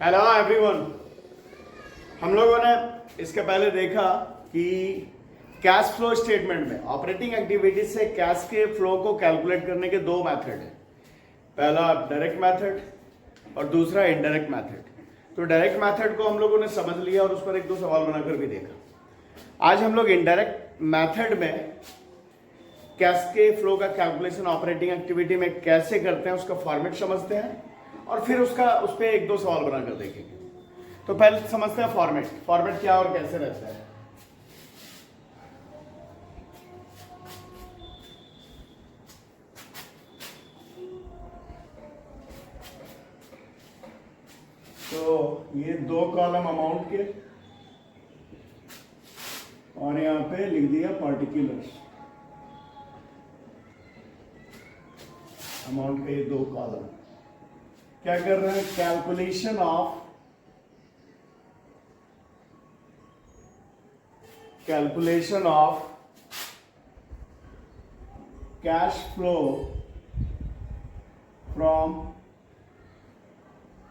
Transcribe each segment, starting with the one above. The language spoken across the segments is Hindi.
Hello everyone. हम लोगों ने इसके पहले देखा कि कैश फ्लो स्टेटमेंट में ऑपरेटिंग एक्टिविटीज से कैश के फ्लो को कैलकुलेट करने के दो मेथड हैं। पहला डायरेक्ट मेथड और दूसरा इनडायरेक्ट मेथड। तो डायरेक्ट मेथड को हम लोगों ने समझ लिया और उस पर एक दो सवाल बनाकर भी देखा। आज हम लोग इनडायरेक्ट मेथड में कैश के फ्लो का कैलकुलेशन ऑपरेटिंग एक्टिविटी में कैसे करते हैं उसका फॉर्मेट समझते हैं और फिर उस पर एक दो सवाल बनाकर देखेंगे। तो पहले समझते हैं फॉर्मेट क्या और कैसे रहता है। तो ये दो कॉलम अमाउंट के और यहां पे लिख दिया पार्टिकुलर्स। अमाउंट के ये दो कॉलम क्या कर रहे हैं? Calculation of cash flow from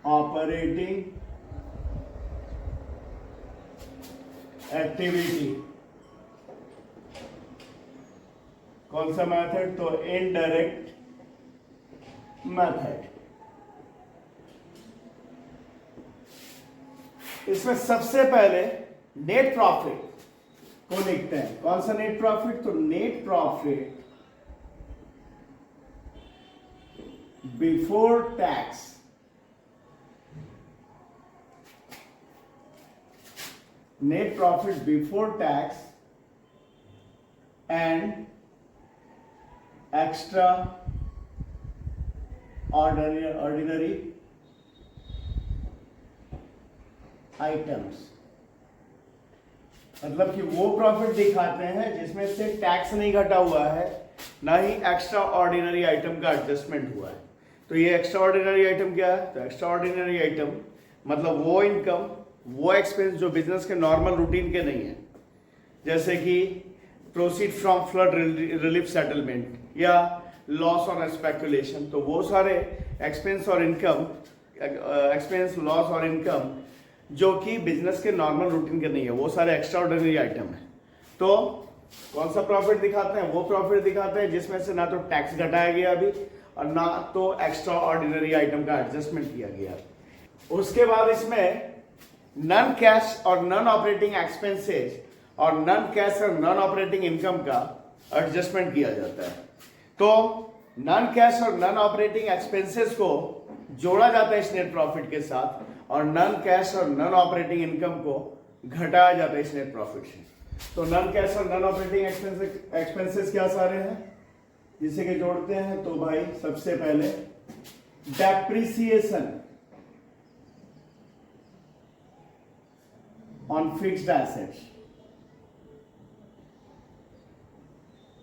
operating activity. कौन सा मेथड? तो इनडायरेक्ट मेथड। इसमें सबसे पहले नेट प्रॉफिट को लिखते हैं। कौन सा नेट प्रॉफिट? तो net profit before tax. Net profit before tax and extra ordinary items. मतलब कि वो प्रॉफिट दिखाते हैं जिसमें से टैक्स नहीं घटा हुआ है, ना ही एक्स्ट्रा ऑर्डिनरी आइटम का एडजस्टमेंट हुआ है। तो ये एक्स्ट्रा ऑर्डिनरी आइटम क्या है? तो एक्स्ट्रा ऑर्डिनरी आइटम मतलब वो इनकम, वो एक्सपेंस जो बिजनेस के नॉर्मल रूटीन के नहीं है, जैसे कि proceed from flood relief settlement या लॉस ऑन स्पेकुलेशन। तो वो सारे एक्सपेंस, लॉस और इनकम जो कि बिजनेस के नॉर्मल रूटीन के नहीं है, वो सारे एक्स्ट्रा ऑर्डिनरी आइटम है। तो कौन सा प्रॉफिट दिखाते हैं? वो प्रॉफिट दिखाते हैं जिसमें से ना तो टैक्स घटाया गया अभी और ना तो एक्स्ट्रा ऑर्डिनरी आइटम का एडजस्टमेंट किया गया। उसके बाद इसमें नॉन कैश और नॉन ऑपरेटिंग एक्सपेंसेस और नॉन कैश और नॉन ऑपरेटिंग इनकम का एडजस्टमेंट किया जाता है। तो नॉन कैश और नॉन ऑपरेटिंग एक्सपेंसेस को जोड़ा जाता है इस नेट प्रॉफिट के साथ और नॉन कैश और नॉन ऑपरेटिंग इनकम को घटाया जाता है इस नेट प्रॉफिट से। तो नॉन कैश और नॉन ऑपरेटिंग एक्सपेंसेस क्या सारे हैं जिसे के जोड़ते हैं? तो भाई सबसे पहले डेप्रिसिएशन ऑन फिक्स्ड एसेट्स,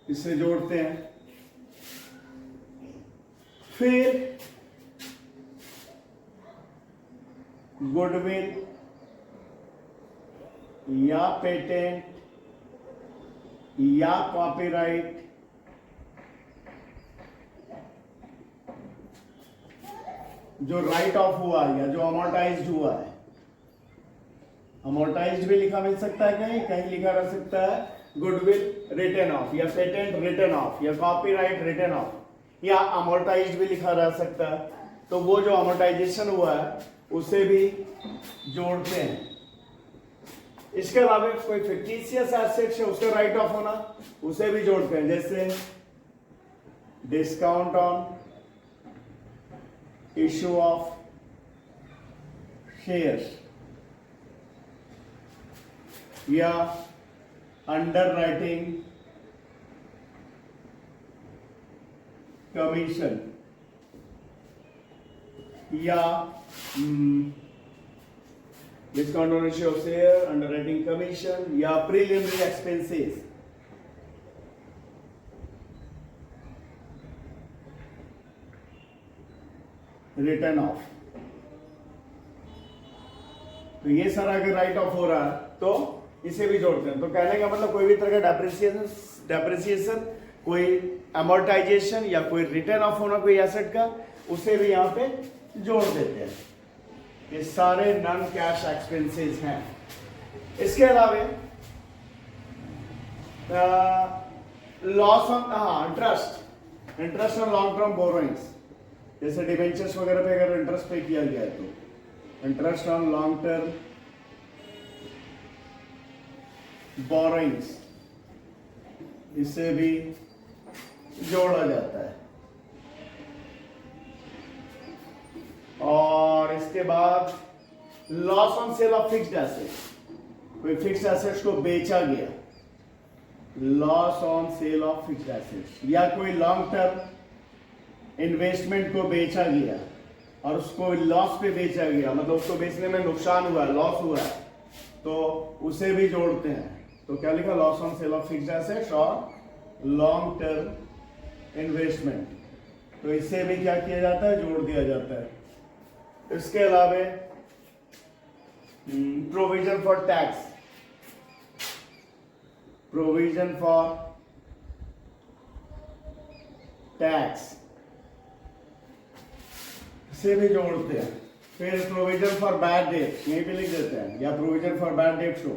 इसे जोड़ते हैं। फिर गुडविल या पेटेंट या कॉपीराइट जो राइट ऑफ हुआ या जो अमोर्टाइज्ड हुआ है। अमोर्टाइज्ड भी लिखा मिल सकता है, कहीं कहीं लिखा रह सकता है गुडविल रिटर्न ऑफ या पेटेंट रिटर्न ऑफ या कॉपीराइट रिटर्न ऑफ या अमोर्टाइज्ड भी लिखा रह सकता है। तो वो जो अमोर्टाइजेशन हुआ है उसे भी जोड़ते हैं। इसके अलावा कोई फिक्टिशियस एसेट्स है उसका राइट ऑफ होना, उसे भी जोड़ते हैं, जैसे discount on issue of shares या अंडरराइटिंग कमीशन या discount on issue of share, underwriting commission या प्रीलिमिनरी एक्सपेंसेस। Return of. तो ये सारा अगर राइट ऑफ हो रहा है तो इसे भी जोड़ते हैं। तो कहने का मतलब कोई भी तरह का डेप्रिसिएशन, कोई अमोर्टाइजेशन या कोई रिटर्न ऑफ होना कोई एसेट का, उसे भी यहां पे जोड़ देते हैं। ये सारे नॉन कैश एक्सपेंसेस हैं। इसके अलावा loss on interest on long term borrowings, जैसे डिबेंचर्स वगैरह पे अगर इंटरेस्ट पे किया गया है तो interest on long term borrowings, इसे भी जोड़ा जाता है। और इसके बाद loss on sale of fixed assets, कोई फिक्स्ड एसेट्स को बेचा गया, loss on sale of fixed assets, या कोई लॉन्ग टर्म इन्वेस्टमेंट को बेचा गया और उसको लॉस पे बेचा गया, मतलब उसको बेचने में नुकसान हुआ है, लॉस हुआ है, तो उसे भी जोड़ते हैं। तो क्या लिखा, loss on sale of fixed assets और लॉन्ग टर्म इन्वेस्टमेंट, तो इसे भी क्या किया जाता है, जोड़ दिया जाता है। इसके अलावा provision for tax, provision for tax से भी जोड़ते हैं। फिर प्रोविजन फॉर बैड डेट, यहीं पे लिख देते हैं, या provision for bad debt show,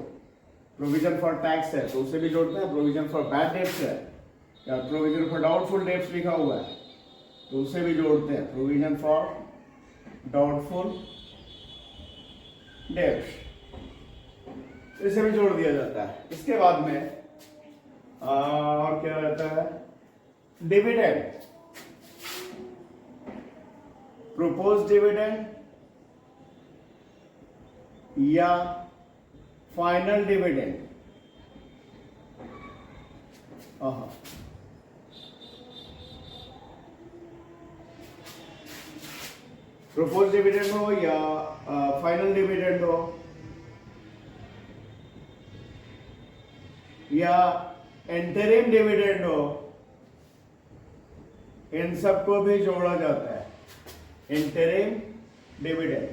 provision for tax है तो उसे भी जोड़ते हैं। प्रोविजन फॉर बैड डेट्स है, या प्रोविजन फॉर डाउटफुल डेट्स लिखा हुआ है तो उसे भी जोड़ते हैं, प्रोविजन फॉर डाउटफुल डेट्स, इसे भी जोड़ दिया जाता है। इसके बाद में और क्या रहता है, डिविडेंड, प्रोपोज डिविडेंड या फाइनल डिविडेंड। प्रोपोज डिविडेंड हो या फाइनल डिविडेंड हो या इंटरिम डिविडेंड हो, इन सबको भी जोड़ा जाता है। इंटरिम डिविडेंड,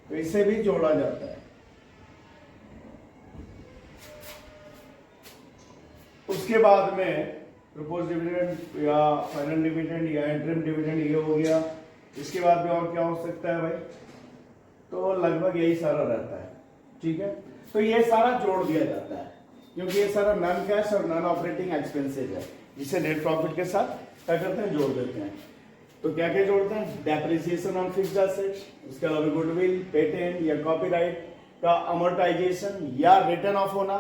तो इसे भी जोड़ा जाता है। उसके बाद में प्रोपोज डिविडेंड या फाइनल डिविडेंड या इंटरिम डिविडेंड ये हो गया। इसके बाद में और क्या हो सकता है भाई, तो लगभग यही सारा रहता है, ठीक है। तो ये सारा जोड़ दिया जाता है क्योंकि ये सारा नॉन कैश और नॉन ऑपरेटिंग एक्सपेंसेस है, जिसे नेट प्रॉफिट के साथ क्या करते हैं, जोड़ देते हैं। तो क्या क्या जोड़ते हैं, डेप्रिसिएशन ऑन फिक्स्ड एसेट्स, उसके अलावा गुडविल, पेटेंट या कॉपीराइट का अमोर्टाइजेशन या रिटर्न ऑफ होना,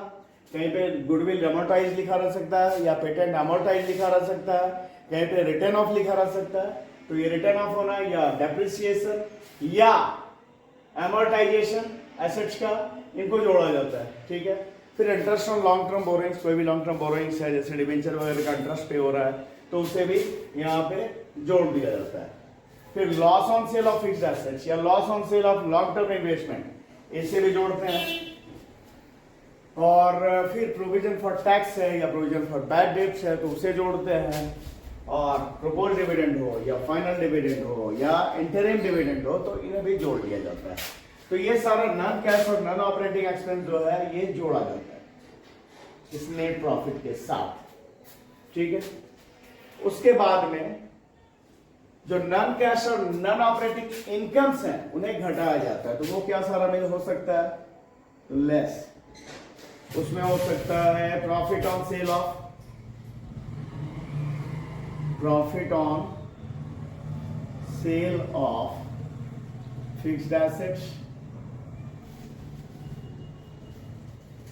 कहीं पे गुडविल अमोर्टाइज लिखा रह सकता है या पेटेंट अमोर्टाइज लिखा रह सकता है, कहीं पे रिटर्न ऑफ लिखा रह सकता है। तो ये रिटर्न ऑफ होना या डेप्रिसिएशन या अमोर्टाइजेशन एसेट्स का, इनको जोड़ा जाता है, ठीक है। फिर interest on long term borrowings, कोई भी लॉन्ग टर्म बोरोइंग्स है जैसे डिबेंचर वगैरह का इंटरेस्ट पे हो रहा है तो उसे भी यहाँ पे जोड़ दिया जाता है। फिर loss on sale of fixed assets या loss on sale of long term investment, इसे भी जोड़ते हैं। और फिर प्रोविजन फॉर टैक्स है या प्रोविजन फॉर बैड डेट्स है तो उसे जोड़ते हैं। और प्रोपोज डिविडेंड हो या फाइनल डिविडेंड हो या इंटरिम डिविडेंड हो तो इन्हें भी जोड़ दिया जाता है। तो ये सारा नॉन कैश और नॉन ऑपरेटिंग एक्सपेंस जो है ये जोड़ा जाता है इस नेट प्रॉफिट के साथ, ठीक है। उसके बाद में जो नॉन कैश और नॉन ऑपरेटिंग इनकम्स हैं उन्हें घटाया जाता है। तो वो क्या सारा में हो सकता है, लेस, उसमें हो सकता है profit on sale of, profit on sale of fixed assets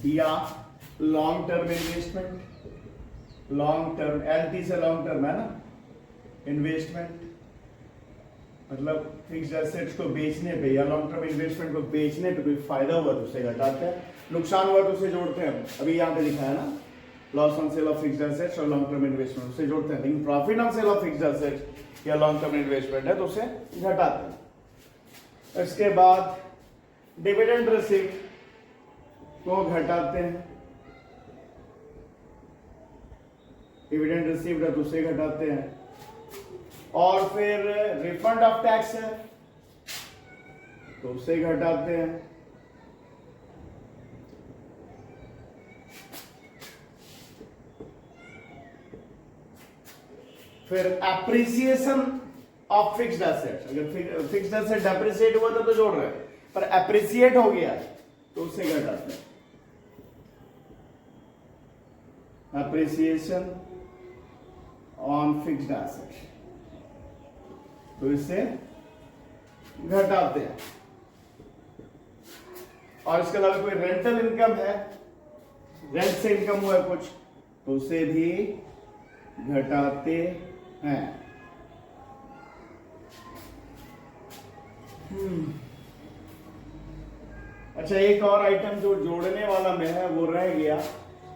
या long term investment, long term, LT से लॉन्ग टर्म है ना, इन्वेस्टमेंट मतलब फिक्स्ड एसेट्स को बेचने पे या लॉन्ग टर्म इन्वेस्टमेंट को बेचने पे कोई फायदा हुआ तो उसे घटाते हैं, नुकसान हुआ तो उसे जोड़ते हैं। अभी यहाँ पे लिखा है ना, loss on sale of fixed assets और लॉन्ग टर्म इन्वेस्टमेंट, उसे जोड़ते हैं। लेकिन profit on sale of fixed assets या लॉन्ग टर्म इन्वेस्टमेंट है तो उसे घटाते हैं। इसके बाद डिविडेंड रिसीव्ड को घटाते हैं, डिविडेंड रिसीव्ड है तो उसे घटाते हैं। और फिर रिफंड ऑफ टैक्स है तो उसे घटाते हैं। फिर एप्रिसिएशन ऑफ फिक्स्ड एसेट्स। अगर फिक्स्ड एसेट डेप्रिसिएट हुआ था तो जोड़ रहे हैं, पर एप्रिसिएट हो गया तो उससे घटाते हैं। एप्रिसिएशन ऑन फिक्स्ड एसेट, तो इससे घटाते हैं। और इसके अलावा कोई रेंटल इनकम है, रेंट से इनकम हुआ है कुछ, तो उसे भी घटाते हैं। अच्छा, एक और आइटम जो जोड़ने वाला में है वो रह गया,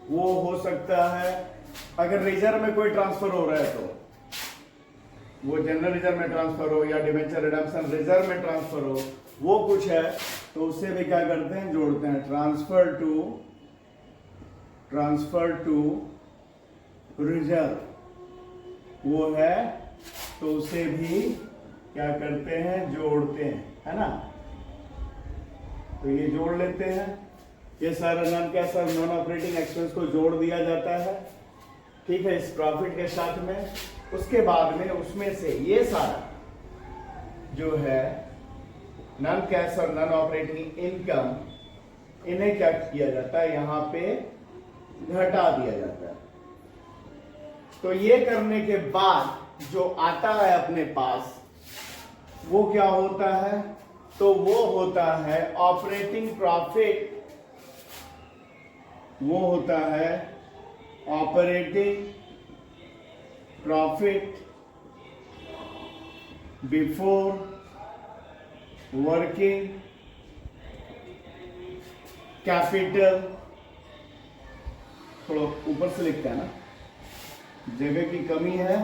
वो हो सकता है अगर रिजर्व में कोई ट्रांसफर हो रहा है तो, वो जनरल रिजर्व में ट्रांसफर हो या डिबेंचर रिडम्पशन रिजर्व में ट्रांसफर हो, वो कुछ है तो उससे भी क्या करते हैं, जोड़ते हैं। ट्रांसफर टू रिजर्व वो है तो उसे भी क्या करते हैं, जोड़ते हैं, है ना। तो ये जोड़ लेते हैं, ये सारा नॉन कैश और नॉन ऑपरेटिंग एक्सपेंस को जोड़ दिया जाता है, ठीक है, इस प्रॉफिट के साथ में। उसके बाद में उसमें से ये सारा जो है नॉन कैश और नॉन ऑपरेटिंग इनकम, इन्हें क्या किया जाता है, यहां पे घटा दिया जाता है। तो ये करने के बाद जो आता है अपने पास वो क्या होता है, तो वो होता है ऑपरेटिंग प्रॉफिट, वो होता है operating profit before working capital. थोड़ा ऊपर से लिखते हैं ना, जगह की कमी है,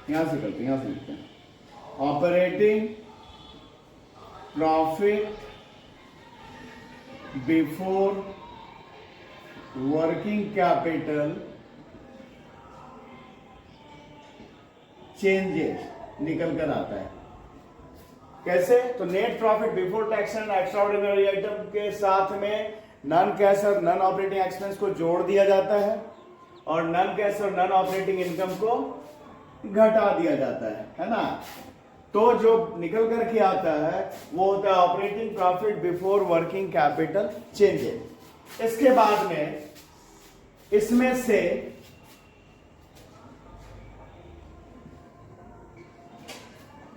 यहां से करते हैं, यहां से लिखते हैं operating profit before working capital changes निकल कर आता है। कैसे, तो net profit before tax and extraordinary item के साथ में नॉन कैश और नॉन ऑपरेटिंग एक्सपेंस को जोड़ दिया जाता है और नॉन कैश और नॉन ऑपरेटिंग इनकम को घटा दिया जाता है ना। तो जो निकल करके आता है वो होता है operating profit before working capital changes. इसके बाद में इसमें से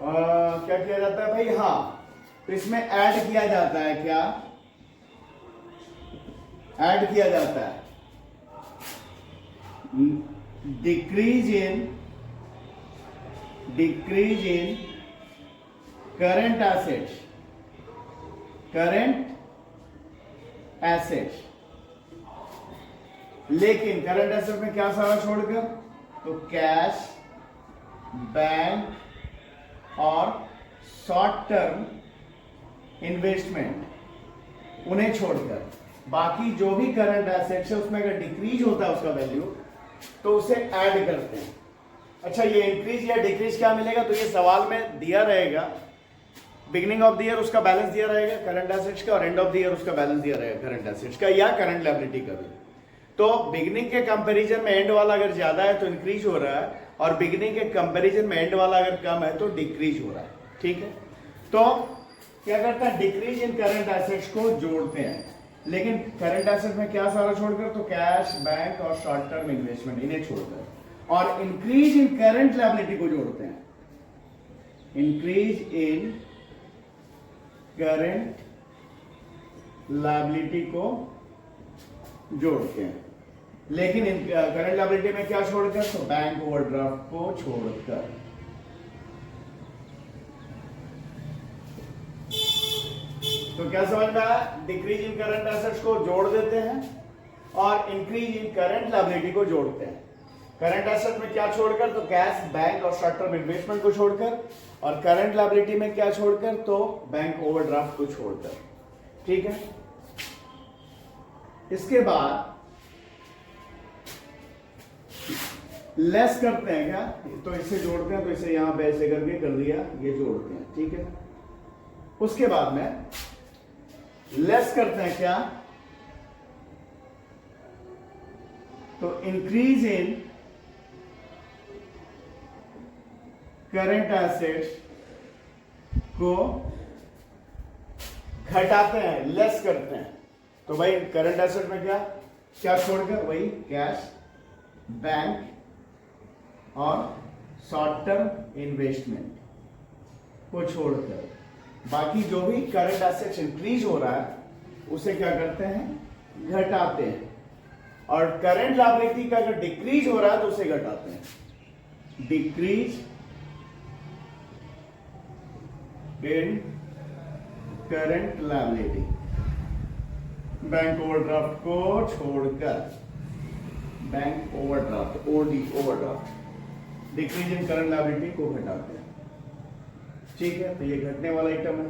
क्या किया जाता है भाई, हाँ, तो इसमें ऐड किया जाता है, क्या ऐड किया जाता है, डिक्रीज इन करंट एसेट्स। लेकिन करंट एसेट में क्या सारा छोड़कर, तो कैश, बैंक और शॉर्ट टर्म इन्वेस्टमेंट, उन्हें छोड़कर बाकी जो भी करंट एसेट्स है उसमें अगर डिक्रीज होता है उसका वैल्यू, तो उसे ऐड करते हैं। अच्छा, ये इंक्रीज या डिक्रीज क्या मिलेगा, तो ये सवाल में दिया रहेगा, बिगिनिंग ऑफ द ईयर उसका बैलेंस दिया रहेगा करंट एसेट्स का, और एंड ऑफ द ईयर उसका बैलेंस दिया रहेगा करंट एसेट्स का या करंट लायबिलिटी का भी। तो बिगिनिंग के कंपैरिजन में एंड वाला अगर ज्यादा है तो इंक्रीज हो रहा है, और बिगिनिंग के कंपैरिजन में एंड वाला अगर कम है तो डिक्रीज हो रहा है, ठीक है। तो क्या करता है, डिक्रीज इन करंट एसेट्स को जोड़ते हैं, लेकिन करंट एसेट में क्या सारा छोड़कर, तो कैश, बैंक और शॉर्ट टर्म इन्वेस्टमेंट, इन्हें छोड़कर, और इंक्रीज इन करंट लायबिलिटी को जोड़ते हैं, इंक्रीज इन करंट लायबिलिटी को जोड़ते हैं। लेकिन करंट लायबिलिटी में क्या छोड़कर, तो बैंक ओवरड्राफ्ट को छोड़कर। तो क्या समझ में आया, डिक्रीज इन करंट एसेट्स को जोड़ देते हैं और इंक्रीज इन करंट लायबिलिटी को जोड़ते हैं। करंट एसेट में क्या छोड़कर, तो कैश, बैंक और शॉर्ट टर्म इन्वेस्टमेंट को छोड़कर, और करंट लायबिलिटी में क्या छोड़कर, तो बैंक ओवरड्राफ्ट को छोड़कर, ठीक है। इसके बाद लेस करते हैं क्या, तो इससे जोड़ते हैं, तो इसे यहां पे ऐसे करके कर दिया, ये जोड़ते हैं, ठीक है। उसके बाद में लेस करते हैं क्या, तो इंक्रीज इन करंट एसेट्स को घटाते हैं, लेस करते हैं। तो भाई करंट एसेट में क्या क्या छोड़कर, वही कैश, बैंक और शॉर्ट टर्म इन्वेस्टमेंट को छोड़कर बाकी जो भी करंट एसेट्स इंक्रीज हो रहा है उसे क्या करते हैं, घटाते हैं। और करंट लायबिलिटी का अगर डिक्रीज हो रहा है तो उसे घटाते हैं। Decrease in current liability, bank overdraft को छोड़कर, bank overdraft, OD overdraft, decrease in current liability को घटाते हैं। ठीक है, तो ये घटने वाला आइटम है,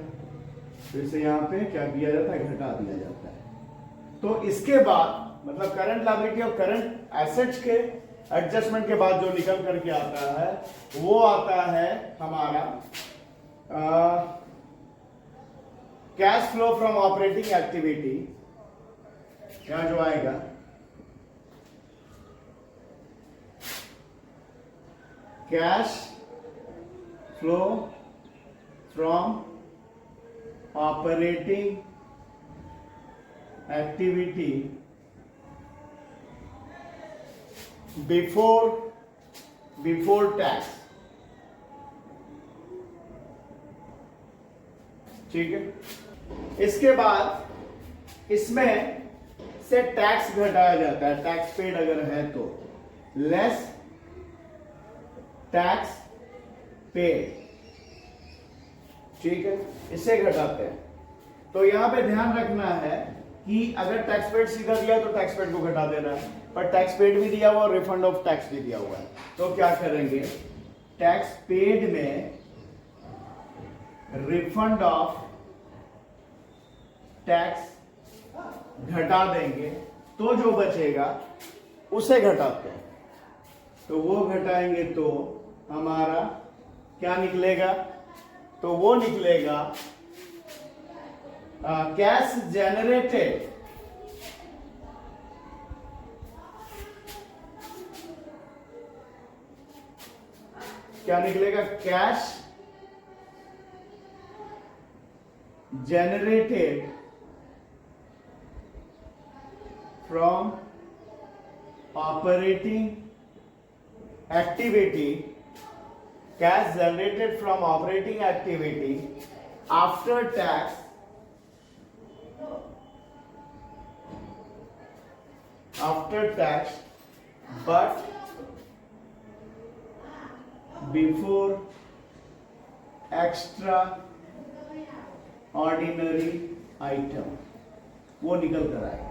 तो इसे यहां पे क्या किया जाता है, घटा दिया जाता है। तो इसके बाद मतलब करंट लायबिलिटी और करंट एसेट्स के एडजस्टमेंट के बाद जो निकल करके आता है वो आता है हमारा cash flow from operating activity. यहां जो आएगा cash flow from operating activity before tax. ठीक है, इसके बाद इसमें से टैक्स घटाया जाता है, टैक्स पेड अगर है तो, लेस टैक्स पेड। ठीक है, इसे घटाते हैं। तो यहां पे ध्यान रखना है कि अगर टैक्स पेड सीधा दिया तो टैक्स पेड को घटा देना है, पर टैक्स पेड भी दिया हुआ और रिफंड ऑफ टैक्स भी दिया हुआ है, तो क्या करेंगे, टैक्स पेड में रिफंड ऑफ टैक्स घटा देंगे तो जो बचेगा उसे घटाते हैं। तो वो घटाएंगे तो हमारा क्या निकलेगा, तो वो निकलेगा कैश जनरेटेड क्या निकलेगा, cash generated from operating activity, cash generated from operating activity after tax, but before extra ordinary item, वो निकल कर आएगा।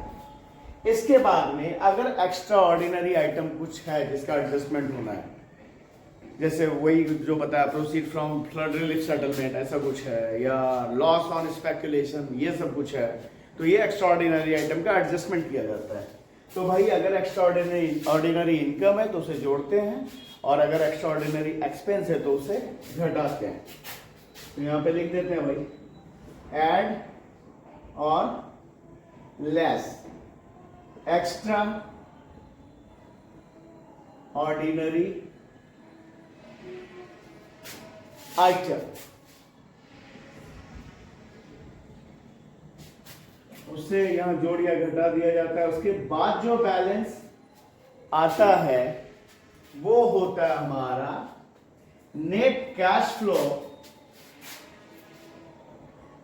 इसके बाद में अगर एक्स्ट्रा ऑर्डिनरी आइटम कुछ है जिसका एडजस्टमेंट होना है, जैसे वही जो बताया proceed from flood relief settlement ऐसा कुछ है, या लॉस ऑन स्पेकुलेशन, ये सब कुछ है, तो ये एक्स्ट्रा ऑर्डिनरी आइटम का एडजस्टमेंट किया जाता है। तो भाई अगर एक्स्ट्रा ऑर्डिनरी इनकम है तो उसे जोड़ते हैं, और अगर एक्स्ट्रा ऑर्डिनरी एक्सपेंस है तो उसे घटाते हैं। तो यहां पे लिख देते हैं भाई, एड और लेस एक्स्ट्रा ऑर्डिनरी आइटम, उससे यहां जोड़ या घटा दिया जाता है। उसके बाद जो बैलेंस आता है वो होता है हमारा नेट कैश फ्लो।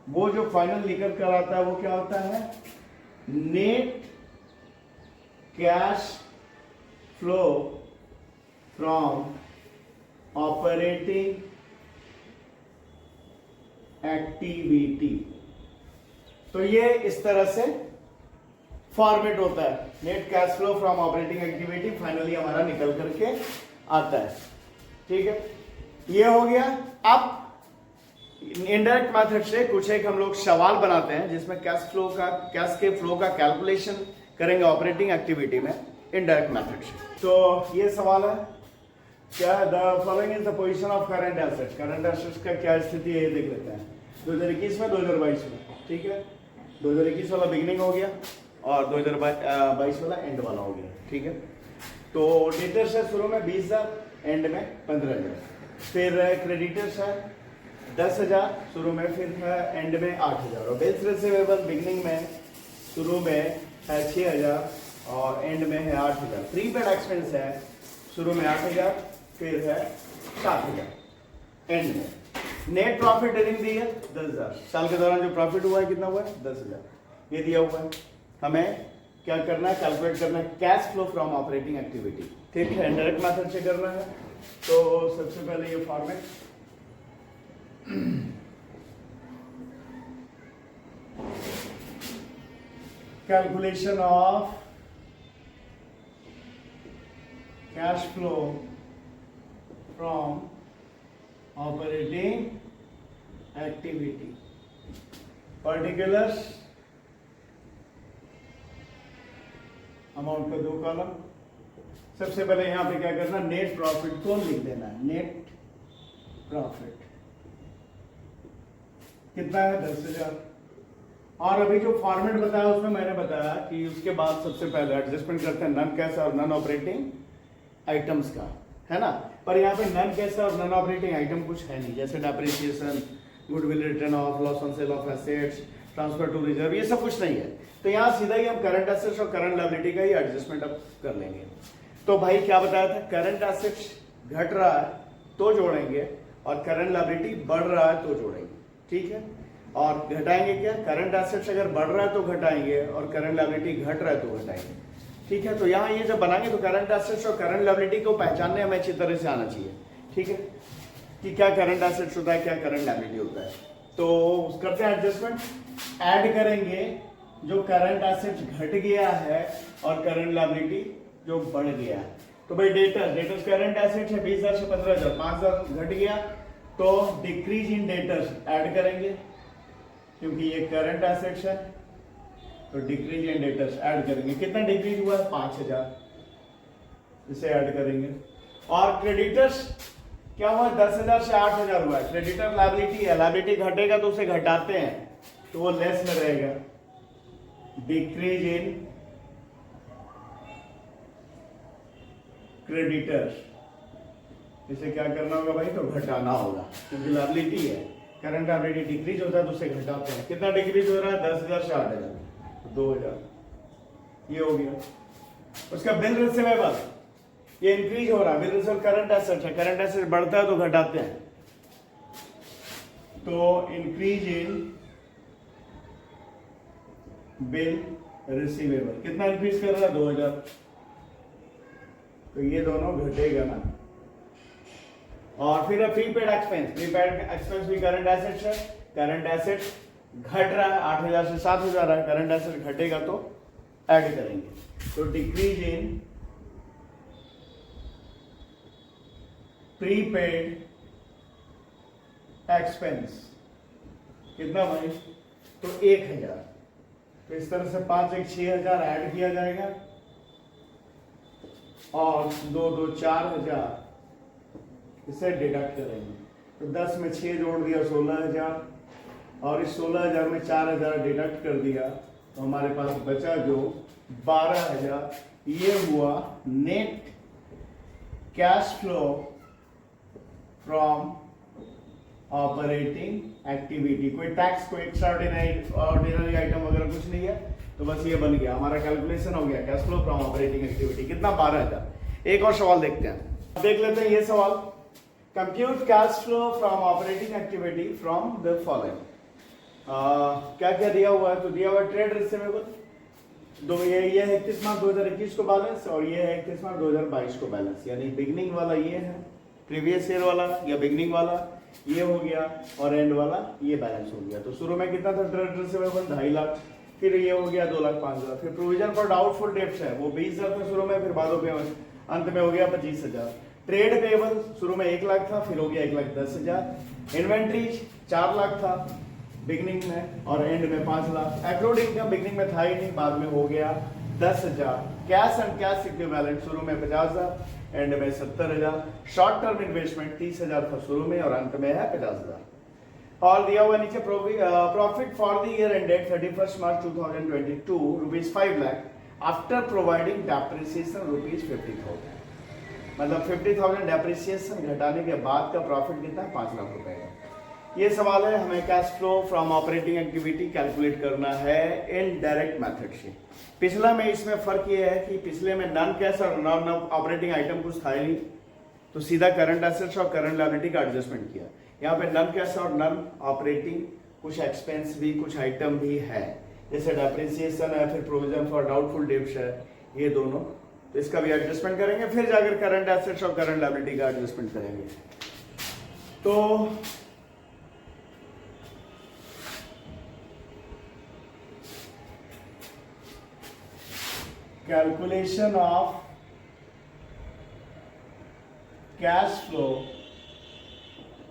वो जो फाइनल निकल कर आता है वो क्या होता है, net cash flow from operating activity. तो ये इस तरह से फॉर्मेट होता है, net cash flow from operating activity finally हमारा निकल करके आता है। ठीक है, ये हो गया। अब इनडायरेक्ट मेथड से कुछ एक हम लोग सवाल बनाते हैं जिसमें कैश के फ्लो का कैलकुलेशन करेंगे ऑपरेटिंग एक्टिविटी में इनडायरेक्ट मेथड से। तो ये सवाल है, क्या the following is the position of current assets. Current assets का क्या स्थिति है ये देख लेते हैं 2021 में 2022 में। ठीक है, 2021 वाला बिगिनिंग हो गया और 2022 वाला एंड वाला हो गया। ठीक है, तो डेटर्स है शुरू में 20,000, एंड में 15,000। फिर क्रेडिटर्स है 10,000 शुरू में, फिर है एंड में 8,000। और बिल्स रिसीवेबल बिगनिंग में शुरू में है 6,000 और एंड में है 8,000। प्रीपेड एक्सपेंस है शुरू में 8,000 फिर है 7,000 एंड में। Net profit during the year 10,000। साल के दौरान जो प्रॉफिट हुआ है कितना हुआ है 10,000। ये दिया हुआ है। हमें क्या करना है, कैलकुलेट करना है cash flow from operating activity. ठीक है, इनडायरेक्ट मेथड से करना है। तो सबसे पहले ये format, calculation of cash flow from operating activity, particulars amount का 2 कॉलम। सबसे पहले यहां पे क्या करना, नेट प्रॉफिट को लिख देना है। नेट प्रॉफिट कितना है 10,000। और अभी जो फॉर्मेट बताया उसमें मैंने बताया कि उसके बाद सबसे पहले एडजस्टमेंट करते हैं नन कैश और नन ऑपरेटिंग आइटम्स का, है ना। पर यहाँ पे नन कैश और नन ऑपरेटिंग आइटम कुछ है नहीं, जैसे depreciation, goodwill written off, loss on sale of assets, transfer to reserve, ये सब कुछ नहीं है। तो यहाँ सीधा ही हम करंट एसेट्स और करंट लायबिलिटी का ही एडजस्टमेंट अब कर लेंगे। तो भाई क्या बताया था, करंट एसेट्स घट रहा है तो जोड़ेंगे और करंट लायबिलिटी बढ़ रहा है तो जोड़ेंगे। ठीक है, और घटाएंगे क्या, करंट एसेट्स अगर बढ़ रहा है तो घटाएंगे और करंट लायबिलिटी घट रहा है तो घटाएंगे। ठीक है, तो यहाँ ये जब बनाएंगे तो करंट एसेट्स और करंट लायबिलिटी को पहचानने हमें अच्छी तरह से आना चाहिए। ठीक है, कि क्या करंट एसेट्स होता है, क्या करंट लायबिलिटी होता है। तो करते हैं एडजस्टमेंट, ऐड करेंगे जो करंट एसेट्स घट गया है और करंट लायबिलिटी जो बढ़ गया है। तो भाई डेटर्स करंट एसेट्स है 20,000 से 15,000, 5,000 घट गया तो डिक्रीज इन डेटर्स ऐड करेंगे, क्योंकि ये करंट एसेट्स है तो डिक्रीज इन डेटर्स ऐड करेंगे। कितना डिक्रीज हुआ है 5,000, इसे ऐड करेंगे। और क्रेडिटर्स क्या हुआ 10,000 से 8,000 हुआ है। क्रेडिटर लायबिलिटी है, लायबिलिटी घटेगा तो उसे घटाते हैं तो वो लेस में रहेगा। डिक्रीज इन क्रेडिटर्स, इसे क्या करना होगा भाई, तो घटाना होगा, क्योंकि लायबिलिटी है, करंट लायबिलिटी डिक्रीज होता है तो उसे घटाते हैं। कितना डिक्रीज हो रहा है 10,000 से 8,000, 2,000 ये हो गया। उसका बिल रिसीवेबल ये इंक्रीज हो रहा है, बिल रिसीवेबल करंट एसेट है, करंट एसेट बढ़ता है तो घटाते हैं, तो इंक्रीज इन बिल रिसीवेबल। कितना इंक्रीज कर रहा है 2,000, तो ये दोनों घटेगा ना। और फिर प्रीपेड एक्सपेंस, प्रीपेड एक्सपेंस भी करंट एसेट्स है, करंट एसेट घट रहा है 8,000 से 7,000 है, करंट एसेट घटेगा तो ऐड करेंगे। तो डिक्रीज इन प्रीपेड एक्सपेंस कितना भाई, तो 1,000। तो इस तरह से 5 1 6,000 ऐड किया जाएगा और 2 2 4,000 इसे डिडक्ट करेंगे। तो 10 में 6 जोड़ दिया 16,000 और इस 16,000 में 4,000 डिडक्ट कर दिया तो हमारे पास बचा जो 12,000। ये हुआ net cash flow from operating activity. कोई टैक्स, कोई एक्स्ट्राऑर्डिनरी आइटम वगैरह कुछ नहीं है, तो बस ये बन गया हमारा, कैलकुलेशन हो गया cash flow from operating activity. कितना 12,000। एक और सवाल देखते हैं, देख लेते हैं ये सवाल। Compute cash flow from operating activity from the following. क्या क्या दिया हुआ है, तो दिया हुआ ट्रेड रिसीवेबल, ये है 31 मार्च 2021 को बैलेंस और ये है 31 मार्च 2022 को बैलेंस, यानी बिगनिंग वाला ये है, प्रीवियस ईयर वाला या बिगनिंग वाला ये हो गया और एंड वाला ये बैलेंस हो गया। तो शुरू में कितना था ट्रेड रिसीवेबल 2.5 लाख, फिर ये हो गया 2,05,000। फिर प्रोविजन फॉर डाउटफुल डेट्स है वो 20,000 था शुरू में, फिर बाद में अंत में हो गया 25,000। ट्रेड पेबल शुरू में 1 लाख था, फिर हो गया 1,10,000। इन्वेंट्री 4 लाख था बिगनिंग में और एंड में 5 लाख। एक्रूड इनकम बिगनिंग में था ही नहीं, बाद में हो गया 10,000। कैश एंड कैश इक्विवेलेंट शुरू में 50,000, एंड में 70,000। शॉर्ट टर्म इन्वेस्टमेंट 30,000 था शुरू में और अंत में है 50,000। और दिया हुआ नीचे profit for the year ended 31 March 2022 rupees 5 lakh after providing depreciation rupees 50,000। मतलब 50,000 डेप्रिसिएशन घटाने के बाद का प्रॉफिट कितना है, 5 लाख रुपए का। ये सवाल है, हमें cash flow from operating activity calculate करना है इन डायरेक्ट मेथड से। पिछला में इसमें फर्क ये है कि पिछले में नॉन कैश और नॉन ऑपरेटिंग आइटम कुछ था ही नहीं, तो सीधा करंट एसेट्स और करंट लायबिलिटी का एडजस्टमेंट किया। यहाँ पे नॉन कैश और नॉन ऑपरेटिंग कुछ एक्सपेंस भी, कुछ आइटम भी है, जैसे डेप्रिसिएशन है, फिर प्रोविजन फॉर डाउटफुल डेब्ट्स है, ये दोनों, तो इसका भी एडजस्टमेंट करेंगे, फिर जाकर करंट एसेट्स और करंट लायबिलिटी का एडजस्टमेंट करेंगे। तो calculation of cash flow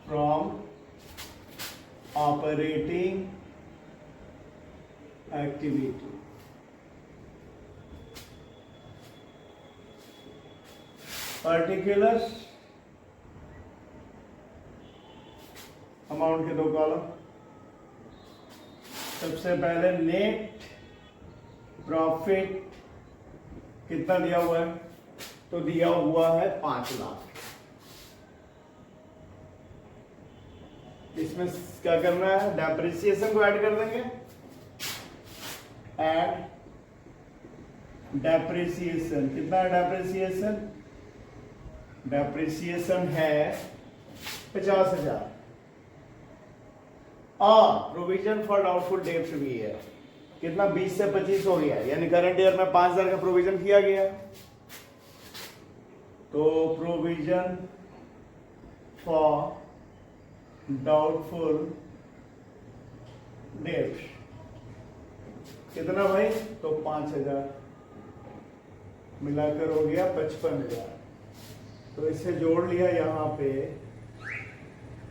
from operating activity. Particular amount के 2 कॉलम। सबसे पहले नेट प्रॉफिट कितना दिया हुआ है, तो दिया हुआ है 5 लाख। इसमें क्या करना है, डेप्रिसिएशन को ऐड कर देंगे, ऐड डेप्रिसिएशन। कितना है डेप्रिसिएशन, डेप्रिसिएशन है 50,000, और प्रोविजन फॉर डाउटफुल डेब्ट्स भी है, कितना 20 से 25 हो गया, यानी करंट ईयर में 5,000 का प्रोविजन किया गया, तो प्रोविजन फॉर डाउटफुल डेब्ट्स कितना भाई, तो 5,000 मिलाकर हो गया 55,000। तो इससे जोड़ लिया यहां पे,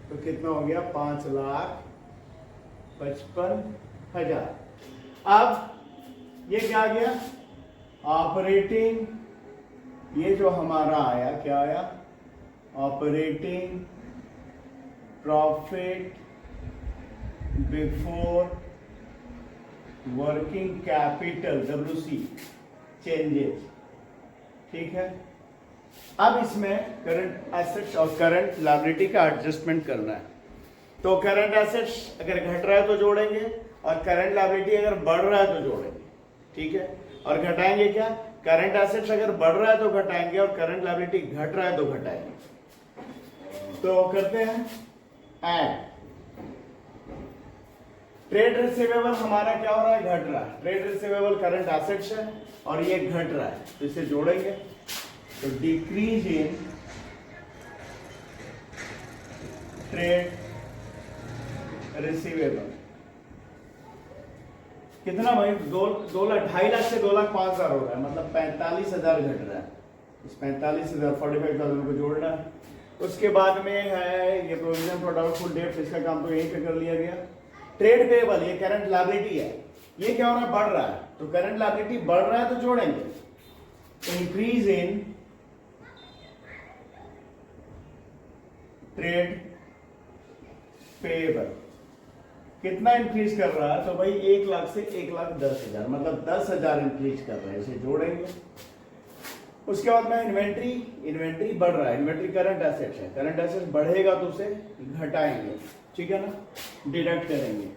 तो कितना हो गया, 5,55,000। अब ये क्या आ गया, ऑपरेटिंग, ये जो हमारा आया क्या आया, operating profit before working capital WC changes, ठीक है। अब इसमें करंट एसेट्स और करंट लायबिलिटी का एडजस्टमेंट करना है। तो करंट एसेट्स अगर घट रहा है तो जोड़ेंगे, और करंट लायबिलिटी अगर बढ़ रहा है तो जोड़ेंगे, ठीक है। और घटाएंगे क्या, करंट एसेट्स अगर बढ़ रहा है तो घटाएंगे, और करंट लायबिलिटी घट रहा है तो घटाएंगे। तो करते हैं ऐड। ट्रेड रिसीवेबल हमारा क्या हो रहा है, घट रहा है। ट्रेड रिसीवेबल करंट एसेट्स है और ये घट रहा है, तो इसे जोड़ेंगे, तो डिक्रीज इन ट्रेड रिसीवेबल कितना भाई, 2,00,000 से 2,05,000 हो रहा है, मतलब 45,000 घट रहा है। इस 45,000 45,000 को जोड़ना है। उसके बाद में है ये प्रोविजन फॉर डाउटफुल डेब्ट्स, इसका काम तो यहीं पे कर लिया गया। ट्रेड पेएबल, ये करंट लायबिलिटी है, ये क्या हो रहा है, बढ़ रहा है, तो करंट लायबिलिटी बढ़ रहा है तो जोड़ेंगे, इंक्रीज इन ट्रेड पेएबल। कितना इंक्रीज कर रहा है, तो भाई 1,00,000 से 1,10,000, मतलब 10,000 इंक्रीज कर रहा है, इसे जोड़ेंगे। उसके बाद में इन्वेंट्री बढ़ रहा है, इन्वेंट्री करंट एसेट्स है, करंट एसेट्स बढ़ेगा तो उसे घटाएंगे, ठीक है ना, डिडक्ट करेंगे,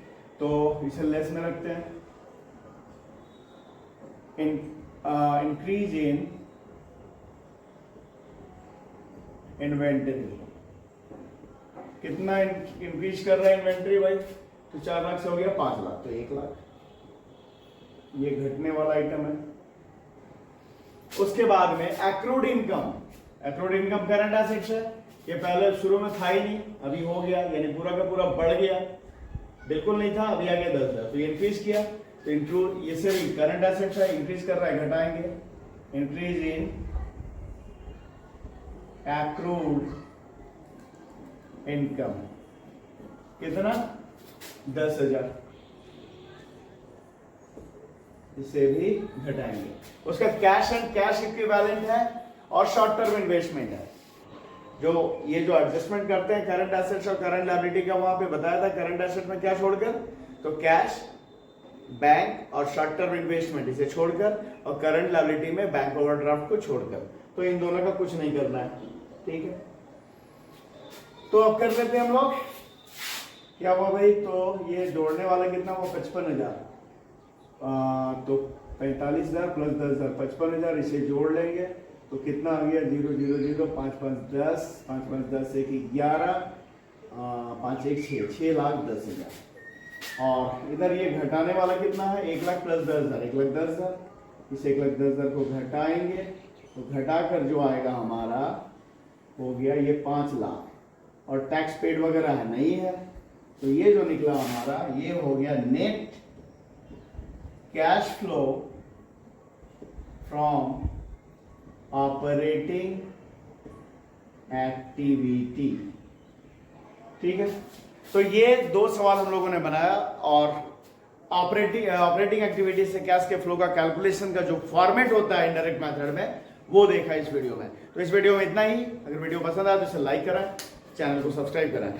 तो इसे लेस में रखते हैं। इंक्रीज इन इन्वेंट्री, कितना इंक्रीज कर रहा है इन्वेंट्री भाई, तो 4,00,000 से हो गया 5,00,000, तो 1,00,000, ये घटने वाला आइटम है। उसके बाद में accrued income, accrued income current assets है, ये पहले शुरू में था ही नहीं, अभी हो गया, यानी पूरा का पूरा बढ़ गया, बिल्कुल नहीं था, अभी आ गया 10,000, तो इंक्रीज किया, तो इंक्लूड ये से भी करंट एसेट्स है, इंक्रीज कर रहा है, घटाएंगे, इंक्रीज इन एक्रूड इनकम, कितना, 10,000, इसे भी घटाएंगे। उसका कैश एंड कैश इक्विवेलेंट है और शॉर्ट टर्म इन्वेस्टमेंट है, जो ये जो एडजस्टमेंट करते हैं करंट एसेट्स और करंट लायबिलिटी का, वहां पे बताया था करंट एसेट में क्या छोड़कर, तो कैश, बैंक और शॉर्ट टर्म इन्वेस्टमेंट इसे छोड़कर, और करंट लायबिलिटी में बैंक ओवरड्राफ्ट को छोड़कर। तो इन दोनों का कुछ नहीं करना है, ठीक है। तो अब कर लेते हैं हम लोग, क्या हुआ भाई, तो ये जोड़ने वाला कितना हुआ 55,000, तो 45,000 प्लस 10,000 55,000, इसे जोड़ लेंगे तो कितना आ गया 0 0 0 5 5 10 5 5 10 1 11 5 1 6 6,10,000। और इधर ये घटाने वाला कितना है 1 लाख प्लस 10,000 1,10,000, इस 1,10,000 को घटाएंगे तो घटाकर जो आएगा हमारा हो गया ये 5 लाख, और टैक्स पेड वगैरह है नहीं है, तो ये जो निकला हमारा ये हो गया net cash flow from operating activity, ठीक है। तो ये 2 सवाल हम लोगों ने बनाया, और ऑपरेटिंग एक्टिविटी से कैश के फ्लो का कैलकुलेशन का जो फॉर्मेट होता है इनडायरेक्ट मेथड में वो देखा इस वीडियो में। तो इस वीडियो में इतना ही। अगर वीडियो पसंद आया तो इसे लाइक करें, चैनल को सब्सक्राइब करें।